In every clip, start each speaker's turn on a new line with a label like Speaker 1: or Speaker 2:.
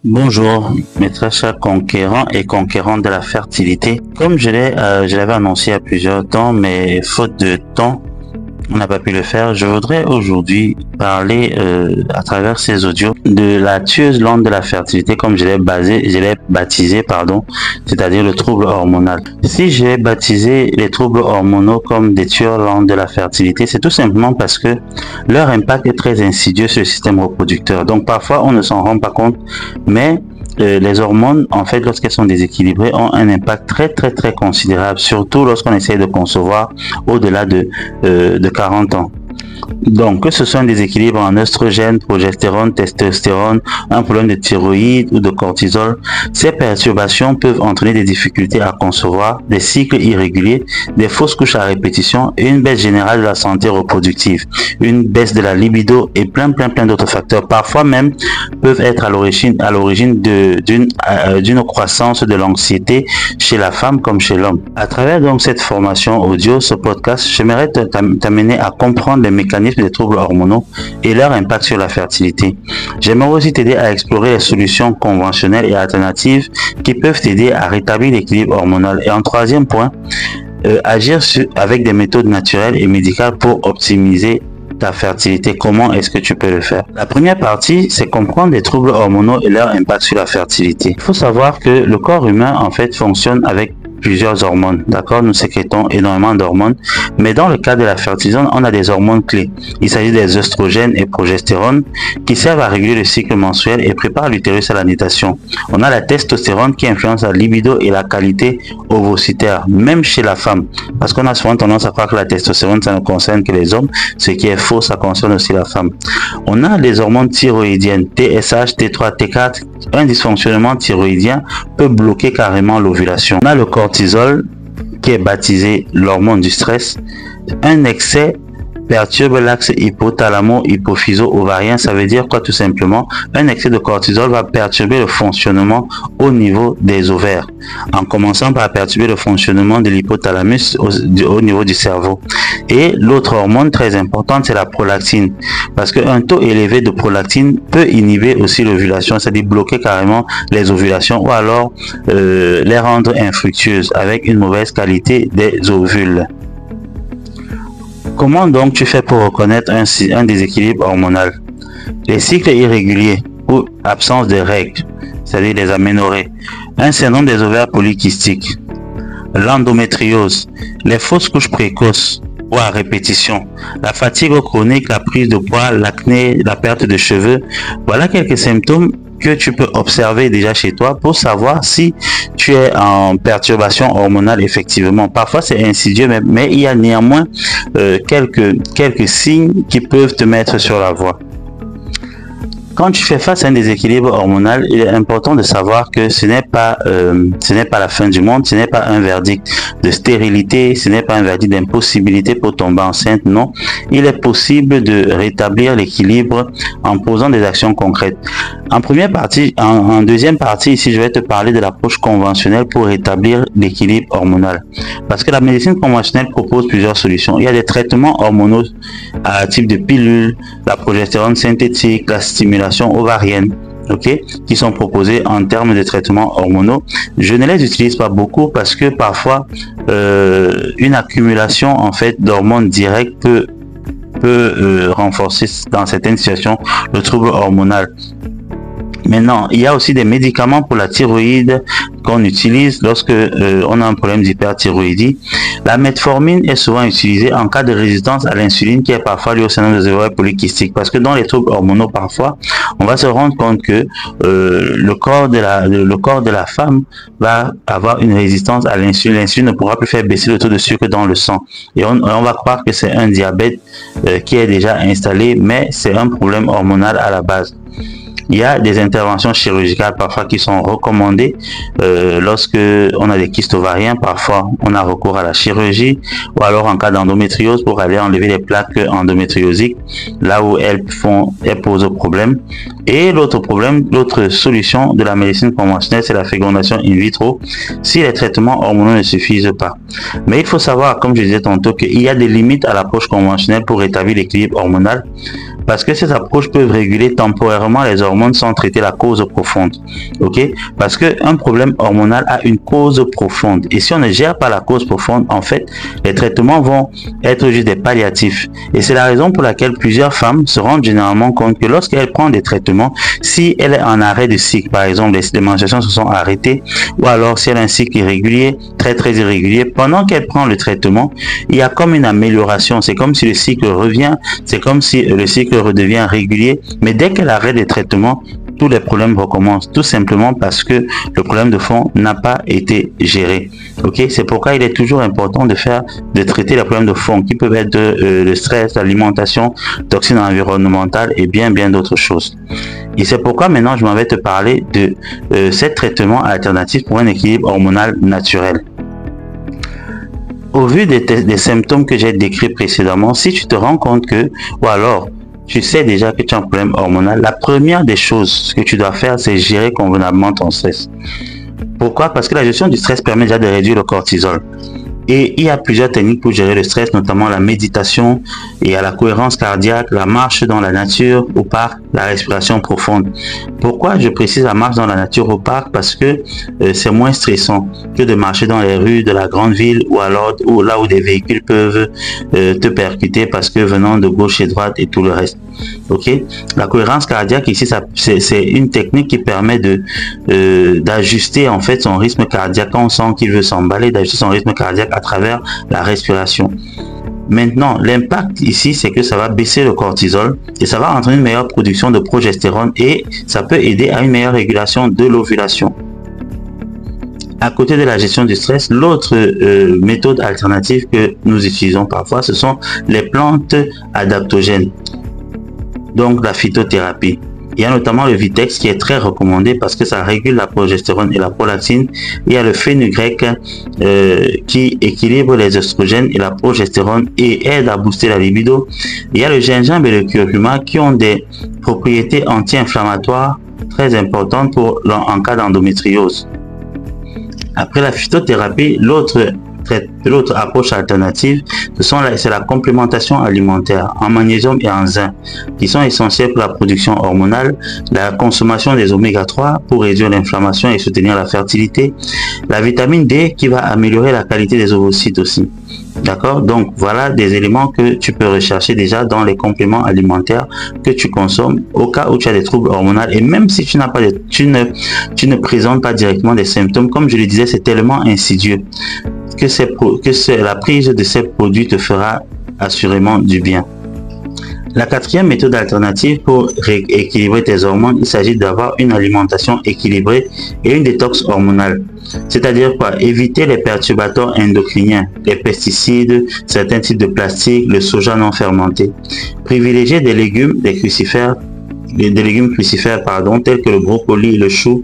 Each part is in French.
Speaker 1: Bonjour, mes très chers conquérants et conquérantes de la fertilité. Comme je l'avais annoncé il y a plusieurs temps, mais faute de temps, on n'a pas pu le faire. Je voudrais aujourd'hui parler à travers ces audios de la tueuse lente de la fertilité, comme je l'ai baptisé, c'est-à-dire le trouble hormonal. Si j'ai baptisé les troubles hormonaux comme des tueurs lentes de la fertilité, c'est tout simplement parce que leur impact est très insidieux sur le système reproducteur. Donc parfois on ne s'en rend pas compte, mais les hormones, en fait, lorsqu'elles sont déséquilibrées, ont un impact très considérable, surtout lorsqu'on essaie de concevoir au-delà de 40 ans. Donc, que ce soit un déséquilibre en oestrogène, progestérone, testostérone, un problème de thyroïde ou de cortisol, ces perturbations peuvent entraîner des difficultés à concevoir, des cycles irréguliers, des fausses couches à répétition et une baisse générale de la santé reproductive, une baisse de la libido et plein d'autres facteurs. Parfois même peuvent être à l'origine d'une croissance de l'anxiété chez la femme comme chez l'homme. À travers donc cette formation audio, ce podcast, j'aimerais t'amener à comprendre les mécanismes des troubles hormonaux et leur impact sur la fertilité. J'aimerais aussi t'aider à explorer les solutions conventionnelles et alternatives qui peuvent t'aider à rétablir l'équilibre hormonal. Et en troisième point, agir avec des méthodes naturelles et médicales pour optimiser ta fertilité. Comment est-ce que tu peux le faire? La première partie, c'est comprendre les troubles hormonaux et leur impact sur la fertilité. Il faut savoir que le corps humain, en fait, fonctionne avec plusieurs hormones, d'accord? Nous sécrétons énormément d'hormones, mais dans le cas de la fertilité, on a des hormones clés. Il s'agit des oestrogènes et progestérone qui servent à réguler le cycle menstruel et préparent l'utérus à la natation. On a la testostérone qui influence la libido et la qualité ovocytaire, même chez la femme, parce qu'on a souvent tendance à croire que la testostérone, ça ne concerne que les hommes, ce qui est faux, ça concerne aussi la femme. On a les hormones thyroïdiennes, TSH, T3, T4. Un dysfonctionnement thyroïdien peut bloquer carrément l'ovulation. On a le cortisol qui est baptisé l'hormone du stress. Un excès perturbe l'axe hypothalamo-hypophyso-ovarien. Ça veut dire quoi tout simplement? Un excès de cortisol va perturber le fonctionnement au niveau des ovaires, en commençant par perturber le fonctionnement de l'hypothalamus au niveau du cerveau. Et l'autre hormone très importante, c'est la prolactine, parce qu'un taux élevé de prolactine peut inhiber aussi l'ovulation, c'est-à-dire bloquer carrément les ovulations ou alors les rendre infructueuses avec une mauvaise qualité des ovules. Comment donc tu fais pour reconnaître un déséquilibre hormonal? Les cycles irréguliers ou absence de règles, c'est-à-dire les aménorrhées, un syndrome des ovaires polykystiques, l'endométriose, les fausses couches précoces ou à répétition, la fatigue chronique, la prise de poids, l'acné, la perte de cheveux. Voilà quelques symptômes que tu peux observer déjà chez toi pour savoir si tu es en perturbation hormonale effectivement. Parfois c'est insidieux, mais il y a néanmoins quelques signes qui peuvent te mettre sur la voie. Quand tu fais face à un déséquilibre hormonal, il est important de savoir que ce n'est pas la fin du monde, ce n'est pas un verdict de stérilité, ce n'est pas un verdict d'impossibilité pour tomber enceinte, non. Il est possible de rétablir l'équilibre en posant des actions concrètes. En deuxième partie, ici, je vais te parler de l'approche conventionnelle pour rétablir l'équilibre hormonal. Parce que la médecine conventionnelle propose plusieurs solutions. Il y a des traitements hormonaux à type de pilule, la progestérone synthétique, la stimulation ovarienne, qui sont proposés en termes de traitements hormonaux. Je ne les utilise pas beaucoup parce que parfois une accumulation en fait d'hormones directes peut renforcer dans certaines situations le trouble hormonal. Maintenant, il y a aussi des médicaments pour la thyroïde qu'on utilise lorsque on a un problème d'hyperthyroïdie. La metformine est souvent utilisée en cas de résistance à l'insuline qui est parfois liée au syndrome des ovaires polykystiques, parce que dans les troubles hormonaux, parfois, on va se rendre compte que le corps de la femme va avoir une résistance à l'insuline. L'insuline ne pourra plus faire baisser le taux de sucre dans le sang. Et on va croire que c'est un diabète qui est déjà installé, mais c'est un problème hormonal à la base. Il y a des interventions chirurgicales parfois qui sont recommandées lorsque on a des kystes ovariens. Parfois on a recours à la chirurgie, ou alors en cas d'endométriose pour aller enlever les plaques endométriosiques là où elles posent problème. Et l'autre solution de la médecine conventionnelle, c'est la fécondation in vitro si les traitements hormonaux ne suffisent pas. Mais il faut savoir, comme je disais tantôt, qu'il y a des limites à l'approche conventionnelle pour rétablir l'équilibre hormonal. parce que ces approches peuvent réguler temporairement les hormones sans traiter la cause profonde. Ok? Parce qu'un problème hormonal a une cause profonde. Et si on ne gère pas la cause profonde, en fait, les traitements vont être juste des palliatifs. Et c'est la raison pour laquelle plusieurs femmes se rendent généralement compte que lorsqu'elles prennent des traitements, si elle est en arrêt de cycle, par exemple, les menstruations se sont arrêtées, ou alors si elle a un cycle irrégulier, très irrégulier, pendant qu'elle prend le traitement, il y a comme une amélioration. C'est comme si le cycle revient, c'est comme si le cycle redevient régulier, mais dès qu'elle arrête les traitements, tous les problèmes recommencent, tout simplement parce que le problème de fond n'a pas été géré. Ok, c'est pourquoi il est toujours important de traiter les problèmes de fond qui peuvent être le stress, l'alimentation, toxines environnementales et bien d'autres choses. Et c'est pourquoi maintenant je m'en vais te parler de ces traitements alternatifs pour un équilibre hormonal naturel. Au vu des symptômes que j'ai décrits précédemment, si tu te rends compte que, ou alors tu sais déjà que tu as un problème hormonal, la première des choses que tu dois faire, c'est gérer convenablement ton stress. Pourquoi? Parce que la gestion du stress permet déjà de réduire le cortisol. Et il y a plusieurs techniques pour gérer le stress, notamment la méditation et à la cohérence cardiaque, la marche dans la nature au parc, la respiration profonde. Pourquoi je précise la marche dans la nature au parc? Parce que c'est moins stressant que de marcher dans les rues de la grande ville ou alors là où des véhicules peuvent te percuter parce que venant de gauche et droite et tout le reste. Ok, la cohérence cardiaque ici, c'est une technique qui permet d'ajuster en fait son rythme cardiaque quand on sent qu'il veut s'emballer, d'ajuster son rythme cardiaque à travers la respiration. Maintenant, l'impact ici, c'est que ça va baisser le cortisol et ça va entraîner une meilleure production de progestérone et ça peut aider à une meilleure régulation de l'ovulation. À côté de la gestion du stress, l'autre méthode alternative que nous utilisons parfois, ce sont les plantes adaptogènes. Donc la phytothérapie. Il y a notamment le Vitex qui est très recommandé parce que ça régule la progestérone et la prolactine. Il y a le fenugrec qui équilibre les oestrogènes et la progestérone et aide à booster la libido. Il y a le gingembre et le curcuma qui ont des propriétés anti-inflammatoires très importantes en cas d'endométriose. Après la phytothérapie, l'autre approche alternative, c'est la complémentation alimentaire en magnésium et en zinc qui sont essentiels pour la production hormonale, la consommation des oméga 3 pour réduire l'inflammation et soutenir la fertilité, la vitamine D qui va améliorer la qualité des ovocytes aussi. D'accord? Donc voilà des éléments que tu peux rechercher déjà dans les compléments alimentaires que tu consommes au cas où tu as des troubles hormonaux. Et même si tu ne présentes pas directement des symptômes, comme je le disais, c'est tellement insidieux que la prise de ces produits te fera assurément du bien. La quatrième méthode alternative pour rééquilibrer tes hormones, il s'agit d'avoir une alimentation équilibrée et une détox hormonale. C'est-à-dire quoi? Éviter les perturbateurs endocriniens, les pesticides, certains types de plastique, le soja non fermenté. Privilégier des légumes, des légumes crucifères, tels que le brocoli et le chou,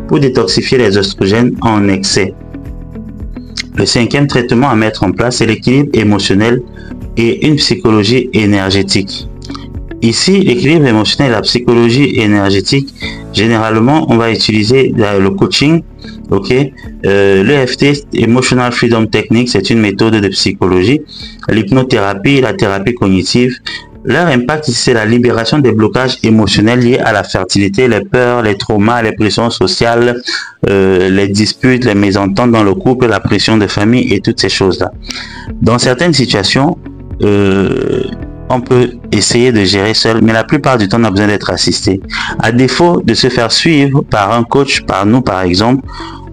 Speaker 1: pour détoxifier les oestrogènes en excès. Le cinquième traitement à mettre en place, c'est l'équilibre émotionnel et une psychologie énergétique. Ici, l'équilibre émotionnel et la psychologie énergétique, généralement, on va utiliser le coaching. Ok, l'EFT, Emotional Freedom Technique, c'est une méthode de psychologie. L'hypnothérapie, la thérapie cognitive. Leur impact ici, c'est la libération des blocages émotionnels liés à la fertilité, les peurs, les traumas, les pressions sociales, les disputes, les mésententes dans le couple, la pression de famille et toutes ces choses-là. Dans certaines situations, on peut essayer de gérer seul, mais la plupart du temps, on a besoin d'être assisté. À défaut de se faire suivre par un coach, par nous par exemple,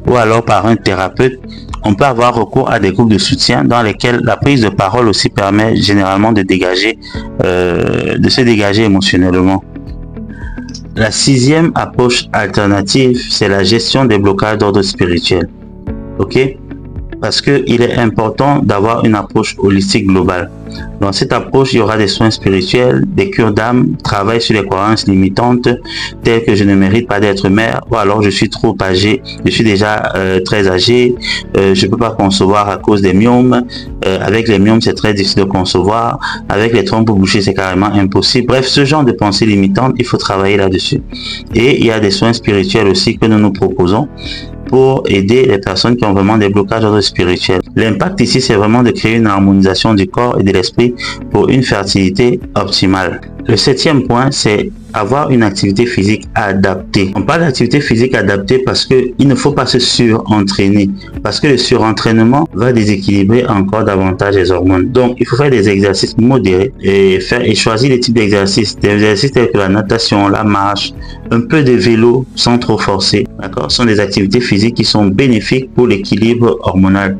Speaker 1: ou alors par un thérapeute, on peut avoir recours à des groupes de soutien dans lesquels la prise de parole aussi permet généralement de se dégager émotionnellement. La sixième approche alternative, c'est la gestion des blocages d'ordre spirituel. Ok? Parce qu'il est important d'avoir une approche holistique globale. Dans cette approche, il y aura des soins spirituels, des cures d'âme, travail sur les croyances limitantes, telles que je ne mérite pas d'être mère, ou alors je suis trop âgé, je suis déjà très âgé, je ne peux pas concevoir à cause des myomes, avec les myomes c'est très difficile de concevoir, avec les trompes bouchées c'est carrément impossible. Bref, ce genre de pensées limitantes, il faut travailler là-dessus. Et il y a des soins spirituels aussi que nous proposons pour aider les personnes qui ont vraiment des blocages d'ordre spirituel. L'impact ici, c'est vraiment de créer une harmonisation du corps et de l'esprit pour une fertilité optimale. Le 7e point, c'est avoir une activité physique adaptée. On parle d'activité physique adaptée parce que il ne faut pas se surentraîner, parce que le surentraînement va déséquilibrer encore davantage les hormones. Donc, il faut faire des exercices modérés et choisir les types d'exercices. Des exercices tels que la natation, la marche, un peu de vélo sans trop forcer. D'accord, ce sont des activités physiques qui sont bénéfiques pour l'équilibre hormonal.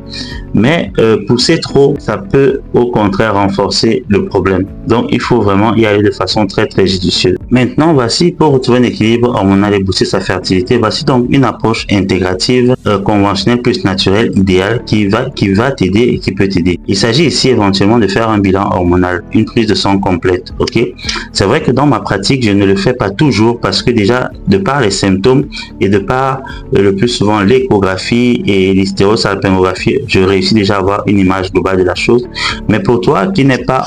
Speaker 1: Mais pousser trop, ça peut au contraire renforcer le problème. Donc, il faut vraiment y aller de façon très judicieuse. Maintenant, voici, pour retrouver un équilibre hormonal et booster sa fertilité, voici donc une approche intégrative, conventionnelle plus naturelle, idéale, qui va t'aider et qui peut t'aider. Il s'agit ici éventuellement de faire un bilan hormonal, une prise de sang complète, ok? C'est vrai que dans ma pratique, je ne le fais pas toujours parce que déjà, de par les symptômes et de par le plus souvent l'échographie et l'hystérosalpingographie, je réussis déjà à avoir une image globale de la chose. Mais pour toi qui n'est pas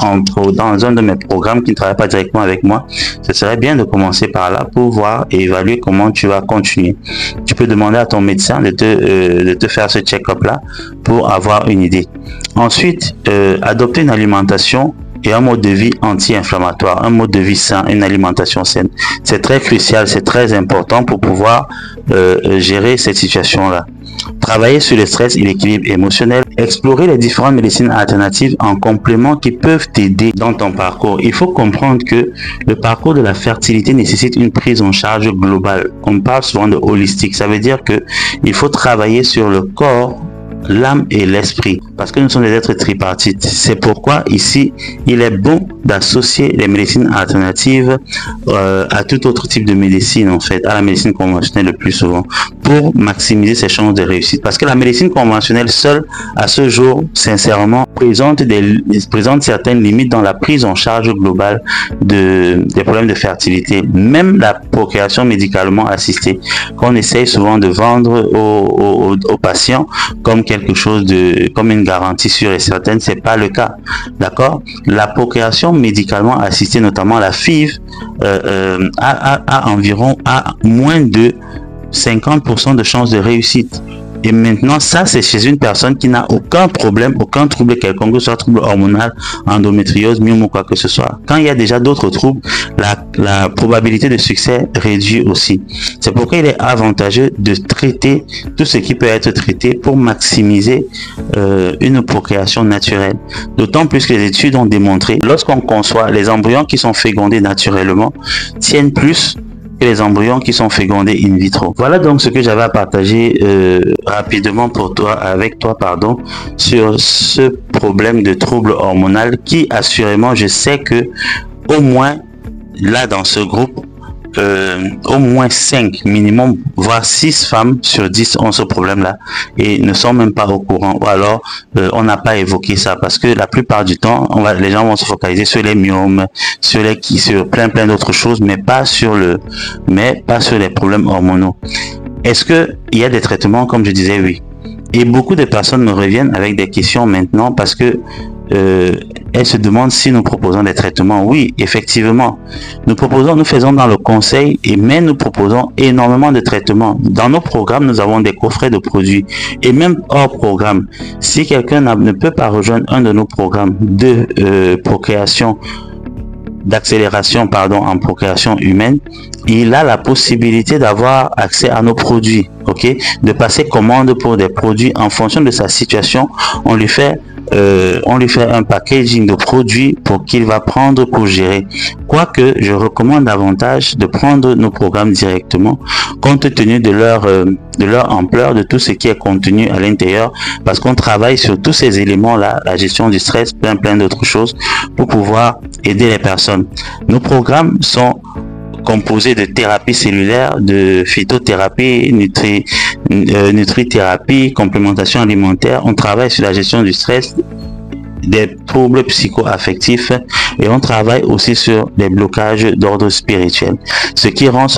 Speaker 1: dans un de mes programmes, qui ne travaille pas directement avec moi, ce serait bien de commencer par là pour voir et évaluer comment tu vas continuer. Tu peux demander à ton médecin de te faire ce check-up là pour avoir une idée. Ensuite, adopter une alimentation et un mode de vie anti-inflammatoire, un mode de vie sain, une alimentation saine. C'est très crucial, c'est très important pour pouvoir gérer cette situation-là. Travailler sur le stress et l'équilibre émotionnel, explorer les différentes médecines alternatives en complément qui peuvent t'aider dans ton parcours. Il faut comprendre que le parcours de la fertilité nécessite une prise en charge globale. On parle souvent de holistique, ça veut dire que il faut travailler sur le corps, l'âme et l'esprit, parce que nous sommes des êtres tripartites. C'est pourquoi ici, il est bon d'associer les médecines alternatives à tout autre type de médecine, en fait, à la médecine conventionnelle le plus souvent, pour maximiser ses chances de réussite. Parce que la médecine conventionnelle seule, à ce jour, sincèrement, présente certaines limites dans la prise en charge globale des problèmes de fertilité. Même la procréation médicalement assistée, qu'on essaye souvent de vendre aux patients comme quelque chose comme une garantie sûre et certaine, c'est pas le cas. D'accord? La procréation médicalement assistée, notamment la FIV, a moins de 50% de chances de réussite. Et maintenant, ça, c'est chez une personne qui n'a aucun problème, aucun trouble quelconque, que ce soit trouble hormonal, endométriose, myome ou quoi que ce soit. Quand il y a déjà d'autres troubles, la probabilité de succès réduit aussi. C'est pourquoi il est avantageux de traiter tout ce qui peut être traité pour maximiser une procréation naturelle. D'autant plus que les études ont démontré, lorsqu'on conçoit les embryons qui sont fécondés naturellement, tiennent plus que les embryons qui sont fécondés in vitro. Voilà donc ce que j'avais à partager rapidement avec toi, sur ce problème de trouble hormonal qui, assurément, je sais que au moins là dans ce groupe, au moins 5 minimum, voire 6 femmes sur 10 ont ce problème-là et ne sont même pas au courant, ou alors on n'a pas évoqué ça, parce que la plupart du temps, les gens vont se focaliser sur les myomes, sur plein d'autres choses, mais pas sur les problèmes hormonaux. Est-ce que il y a des traitements? Comme je disais, oui. Et beaucoup de personnes me reviennent avec des questions maintenant parce que elles se demandent si nous proposons des traitements. Oui, effectivement, nous faisons dans le conseil, mais nous proposons énormément de traitements. Dans nos programmes, nous avons des coffrets de produits, et même hors programme. Si quelqu'un ne peut pas rejoindre un de nos programmes de d'accélération en procréation humaine, il a la possibilité d'avoir accès à nos produits, ok, de passer commande pour des produits en fonction de sa situation. On lui fait un packaging de produits pour qu'il va prendre pour gérer. Quoique, je recommande davantage de prendre nos programmes directement, compte tenu de leur ampleur, de tout ce qui est contenu à l'intérieur, parce qu'on travaille sur tous ces éléments-là, la gestion du stress, plein d'autres choses, pour pouvoir aider les personnes. Nos programmes sont composé de thérapie cellulaire, de phytothérapie, nutrithérapie, complémentation alimentaire. On travaille sur la gestion du stress, des troubles psycho-affectifs, et on travaille aussi sur des blocages d'ordre spirituel, ce qui rend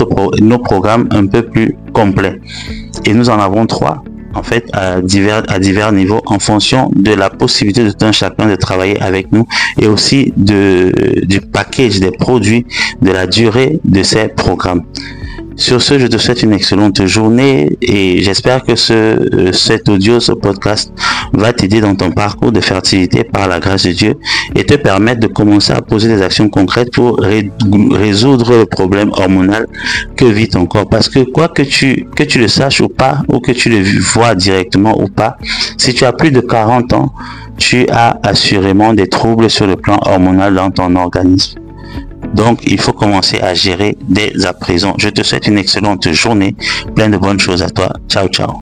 Speaker 1: nos programmes un peu plus complets. Et nous en avons 3. En fait, à divers niveaux, en fonction de la possibilité de tout un chacun de travailler avec nous, et aussi du package des produits, de la durée de ces programmes. Sur ce, je te souhaite une excellente journée et j'espère que cet audio, ce podcast va t'aider dans ton parcours de fertilité par la grâce de Dieu et te permettre de commencer à poser des actions concrètes pour résoudre le problème hormonal que vit ton corps. Parce que quoi que tu le saches ou pas, ou que tu le vois directement ou pas, si tu as plus de 40 ans, tu as assurément des troubles sur le plan hormonal dans ton organisme. Donc, il faut commencer à gérer dès à présent. Je te souhaite une excellente journée, plein de bonnes choses à toi. Ciao, ciao.